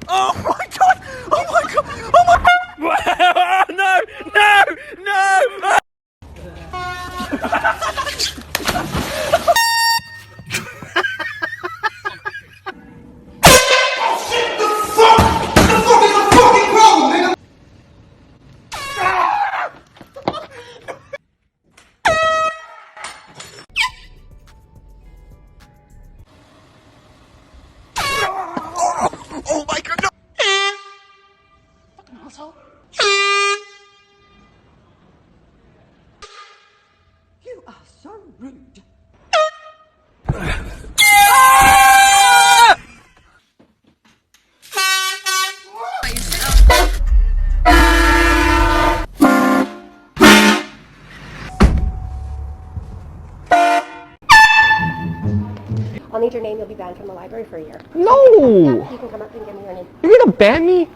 Oh my god! Oh my god! Oh my no! No! No! Oh my god, no! Fucking asshole. You are so rude. I'll need your name. You'll be banned from the library for a year. No! You can come up and give me your name. You're gonna ban me?